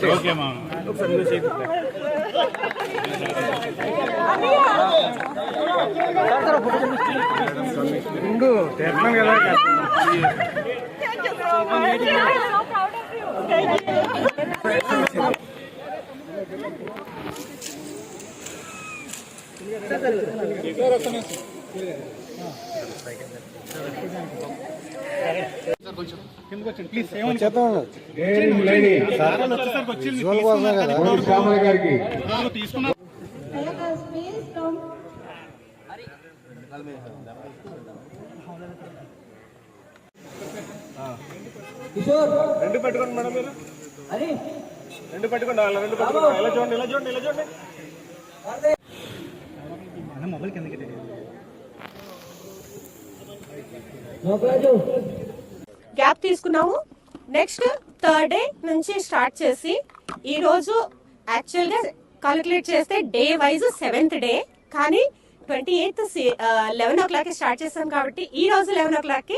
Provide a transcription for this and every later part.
Okay, ma'am. Thank you so much. I'm so proud of you. Thank you. రెండు పెట్టుకోండి madam మీరు రెండు పెట్టుకోండి రెండు పెట్టుకోండి ఇలా చూడండి ఇలా చూడండి ఇలా చూడండి మొబైల్ కిందకి గ్యాప్ తీసుకున్నాము. నెక్స్ట్ థర్డ్ డే నుంచి స్టార్ట్ చేసి ఈ రోజు యాక్చువల్ గా కాలిక్యులేట్ చేస్తే డే వైజ్ 7th డే, కానీ 28th 11 o'clock స్టార్ట్ చేసాం కాబట్టి ఈ రోజు 11 o'clock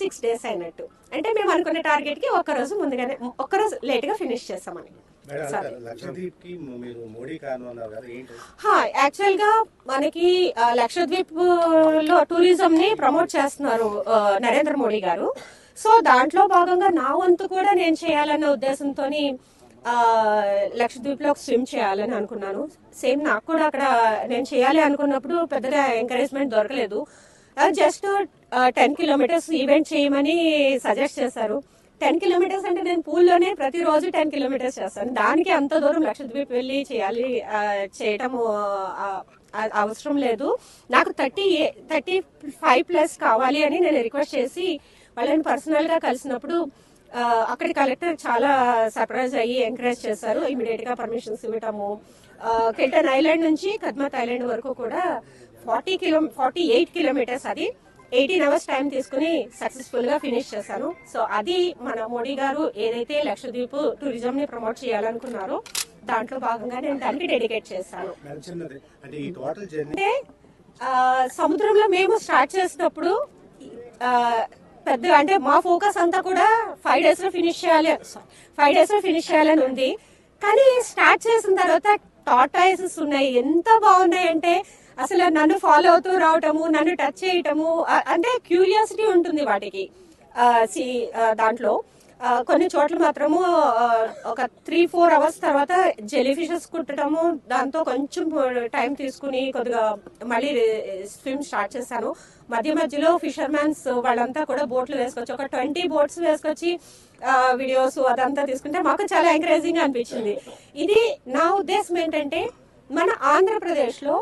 6 days అయినట్టు. అంటే మేము అనుకున్న టార్గెట్ కి ఒక్కరోజు ముందుగానే ఒక్కరోజు లేట్ గా ఫినిష్ చేస్తామని. యాక్చువల్ గా మనకి లక్షద్వీప్ లో టూరిజం ని ప్రమోట్ చేస్తున్నారు నరేంద్ర మోడీ గారు. సో దాంట్లో భాగంగా నా వంతు కూడా నేను చేయాలన్న ఉద్దేశంతో లక్షద్వీప్ లో స్విమ్ చేయాలని అనుకున్నాను. సేమ్ నాకు కూడా అక్కడ నేను చేయాలి అనుకున్నప్పుడు పెద్దగా ఎంకరేజ్మెంట్ దొరకలేదు. జస్ట్ 10 kilometers ఈవెంట్ చేయమని సజెస్ట్ చేశారు. 10 kilometers అంటే నేను పూల్లోనే ప్రతిరోజు 10 kilometers చేస్తాను. దానికి అంత దూరం లక్షద్వీప్ వెళ్ళి చేయటం అవసరం లేదు. నాకు 35+ కావాలి అని నేను రిక్వెస్ట్ చేసి వాళ్ళని పర్సనల్ గా కలిసినప్పుడు అక్కడి కలెక్టర్ చాలా సర్ప్రైజ్ అయ్యి ఎంకరేజ్ చేశారు. ఇమీడియట్ గా పర్మిషన్స్ ఇవ్వటము. కెల్టన్ ఐలాండ్ నుంచి కద్మత్ ఐలాండ్ వరకు కూడా 48 kilometers, అది 18 hours టైం తీసుకుని సక్సెస్ఫుల్ గా ఫినిష్ చేశాను. సో అది మన మోడీ గారు ఏదైతే లక్షద్వీప్ టూరిజం ని ప్రమోట్ చేయాలనుకున్నారో దాంట్లో భాగంగా నేను దానికి డెడికేట్ చేశాను. అంటే సముద్రంలో మేము స్టార్ట్ చేసినప్పుడు పెద్ద అంటే మా ఫోకస్ అంతా కూడా 5 days లో ఫినిష్ చేయాలని ఉంది. కానీ స్టార్ట్ చేసిన తర్వాత టార్టాయిసెస్ ఉన్నాయి, ఎంత బాగున్నాయి అంటే అసలు నన్ను ఫాలో అవుతూ రావటము, నన్ను టచ్ చేయటము, అంటే క్యూరియాసిటీ ఉంటుంది వాటికి దాంట్లో. కొన్ని చోట్ల మాత్రము ఒక 3-4 అవర్స్ తర్వాత జెలీ ఫిషెస్ కుట్టడము, దాంతో కొంచెం టైం తీసుకుని కొద్దిగా మళ్ళీ స్విమ్ స్టార్ట్ చేశాను. మధ్యలో ఫిషర్మెన్స్ వాళ్ళంతా కూడా బోట్లు వేసుకొచ్చి ఒక 20 బోట్స్ వేసుకొచ్చి వీడియోస్ అదంతా తీసుకుంటే మాకు చాలా ఎంకరేజింగ్ అనిపించింది. ఇది నా ఉద్దేశం ఏంటంటే, మన ఆంధ్రప్రదేశ్ లో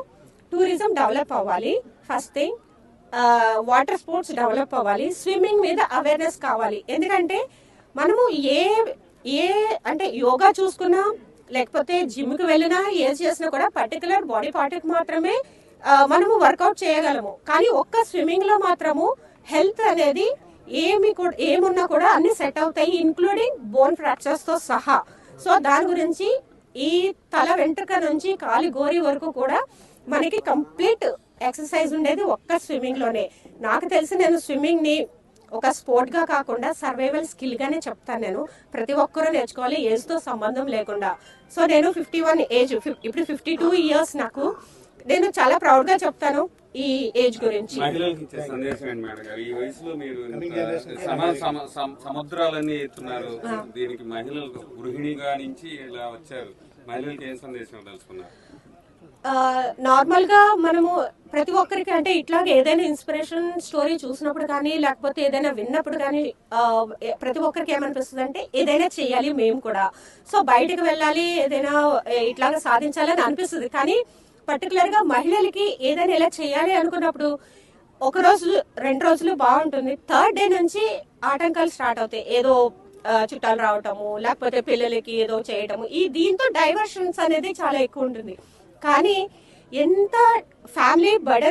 టూరిజం డెవలప్ అవ్వాలి. First thing, water sports develop అవ్వాలి, స్విమ్మింగ్ మీద అవేర్నెస్ కావాలి. ఎందుకంటే మనము ఏ అంటే యోగా చూసుకున్నా లేకపోతే జిమ్ కి వెళ్ళినా ఏది చేసినా కూడా పర్టికులర్ బాడీ పార్ట్ కి మాత్రమే మనము వర్కౌట్ చేయగలము. కానీ ఒక్క స్విమ్మింగ్ లో మాత్రము హెల్త్ అనేది ఏమున్నా కూడా అన్ని సెట్ అవుతాయి, ఇంక్లూడింగ్ బోన్ ఫ్రాక్చర్స్ తో సహా. సో దాని గురించి ఈ తల వెంట్రుక నుంచి కాలి గోరి వరకు కూడా మనకి కంప్లీట్ ఎక్సర్సైజ్ ఉండేది ఒక్క స్విమ్మింగ్ లోనే. నాకు తెలిసి నేను స్విమ్మింగ్ ని ఒక స్పోర్ట్ గా కాకుండా సర్వైవల్ స్కిల్ గానే చెప్తాను. నేను ప్రతి ఒక్కరూ నేర్చుకోవాలి, ఏజ్ తో సంబంధం లేకుండా. సో నేను 51 ఏజ్, ఇప్పుడు 52 ఇయర్స్ నాకు. నేను చాలా ప్రౌడ్ గా చెప్తాను ఈ ఏజ్ గురించి. మహిళలకు ఇచ్చే సందేశం ఏంటి మేడం గారు? ఈ వయసులో మీరు సముద్రాలన్నీ ఎత్తున్నారు, దీనికి మహిళలు గృహిణిగా నుంచి ఇలా వచ్చారు, మహిళలకు ఏం సందేశం తెలుసుకున్నారు? నార్మల్ గా మనము ప్రతి ఒక్కరికి అంటే ఇట్లాగే ఏదైనా ఇన్స్పిరేషన్ స్టోరీ చూసినప్పుడు కానీ లేకపోతే ఏదైనా విన్నప్పుడు కానీ ప్రతి ఒక్కరికి ఏమనిపిస్తుంది అంటే ఏదైనా చేయాలి మేము కూడా. సో బయటకు వెళ్ళాలి, ఏదైనా ఇట్లాగా సాధించాలి అని అనిపిస్తుంది. కానీ పర్టికులర్ గా మహిళలకి ఏదైనా ఇలా చేయాలి అనుకున్నప్పుడు ఒక రోజు 2 రోజులు బాగుంటుంది, 3rd డే నుంచి ఆటంకాలు స్టార్ట్ అవుతాయి. ఏదో చుట్టాలు రావటము, లేకపోతే పిల్లలకి ఏదో చేయటము, దీంతో డైవర్షన్స్ అనేది చాలా ఎక్కువ ఉంటుంది. కానీ ఎంత ఫ్యామిలీ బర్డెన్